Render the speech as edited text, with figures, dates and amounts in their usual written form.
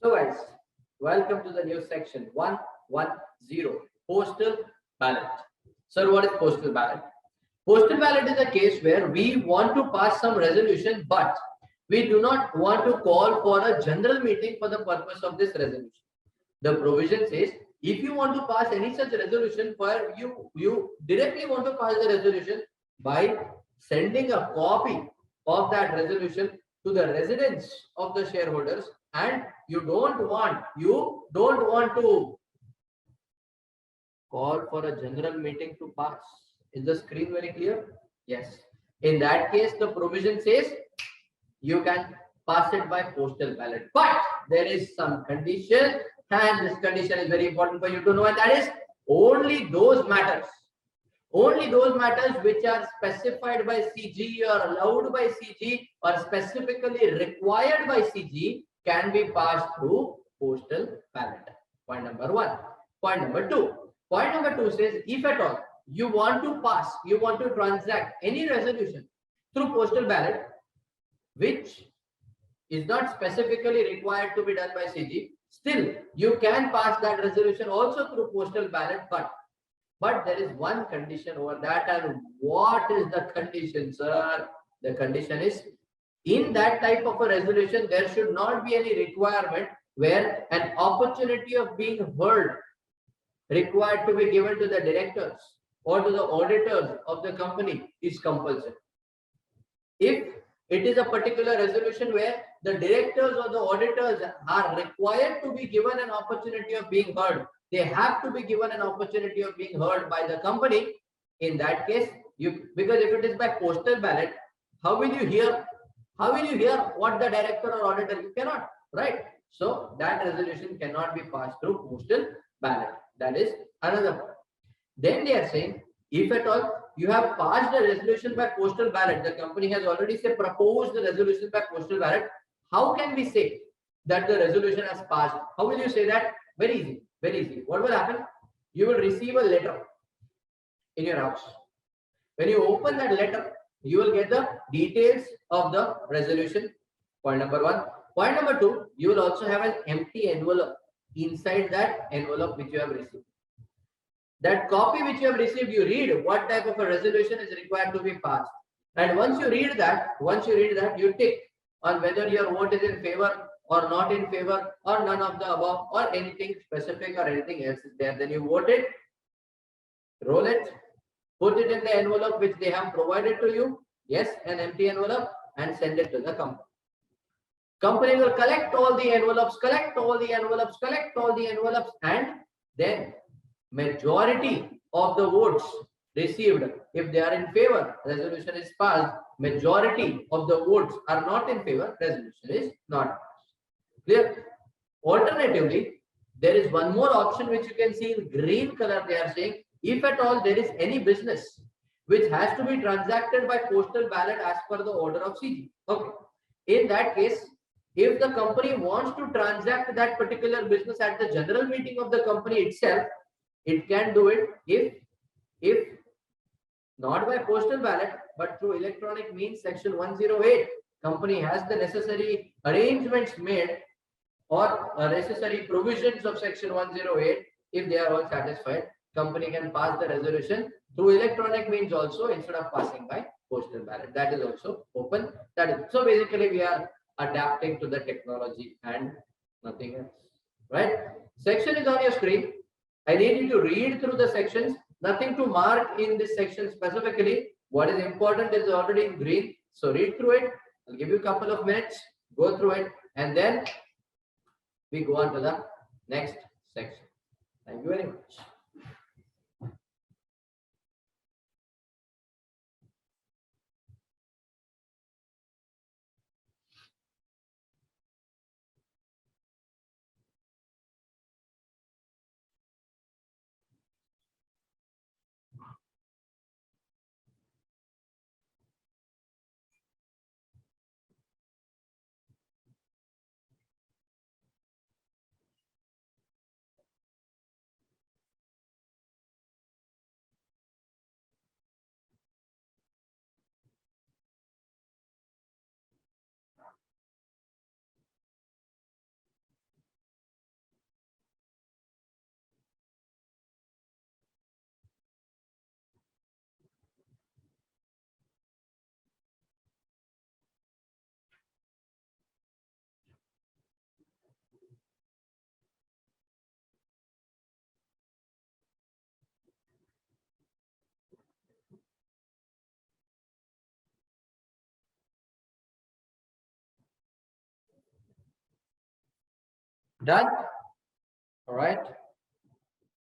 So guys, welcome to the new section 110, postal ballot. Sir, what is postal ballot? Postal ballot is a case where we want to pass some resolution, but we do not want to call for a general meeting for the purpose of this resolution. The provision says if you want to pass any such resolution, where you directly want to pass the resolution by sending a copy of that resolution to the residents of the shareholders, and you don't want to call for a general meeting to pass. Is the screen very clear? Yes. In that case, the provision says you can pass it by postal ballot, but there is some condition, and this condition is very important for you to know, and that is only those matters which are specified by CG or allowed by CG or specifically required by CG can be passed through postal ballot. Point number one. Point number two. Point number two says if at all you want to transact any resolution through postal ballot, which is not specifically required to be done by CG, still you can pass that resolution also through postal ballot, but there is one condition over that. And what is the condition, sir? The condition is, in that type of a resolution, there should not be any requirement where an opportunity of being heard required to be given to the directors or to the auditors of the company is compulsory. If it is a particular resolution where the directors or the auditors are required to be given an opportunity of being heard, they have to be given an opportunity of being heard by the company. In that case, because if it is by postal ballot, how will you hear what the director or auditor? You cannot, right? So that resolution cannot be passed through postal ballot. That is another point. Then they are saying, if at all you have passed the resolution by postal ballot, the company has already proposed the resolution by postal ballot, how can we say that the resolution has passed? How will you say that? Very easy, very easy. What will happen? You will receive a letter in your house. When you open that letter, you will get the details of the resolution. Point number one. Point number two, you will also have an empty envelope. Inside that envelope which you have received, that copy which you have received, you read what type of a resolution is required to be passed. And once you read that, you tick on whether your vote is in favor or not in favor or none of the above or anything specific or anything else is there. Then you vote it, roll it, put it in the envelope which they have provided to you. Yes, an empty envelope, and send it to the company. Company will collect all the envelopes, and then majority of the votes received, if they are in favor, resolution is passed. Majority of the votes are not in favor, resolution is not passed. Clear? Alternatively, there is one more option which you can see in green color. They are saying, if at all there is any business which has to be transacted by postal ballot as per the order of CG. Okay. In that case, if the company wants to transact that particular business at the general meeting of the company itself, it can do it if not by postal ballot, but through electronic means. Section 108, company has the necessary arrangements made or necessary provisions of section 108. If they are all satisfied, company can pass the resolution through electronic means also instead of passing by postal ballot. That is also open. That is, so basically we are adapting to the technology and nothing else, right? Section is on your screen. I need you to read through the sections. Nothing to mark in this section specifically. What is important is already in green. So read through it. I'll give you a couple of minutes. Go through it, and then we go on to the next section. Thank you very much. Done? All right.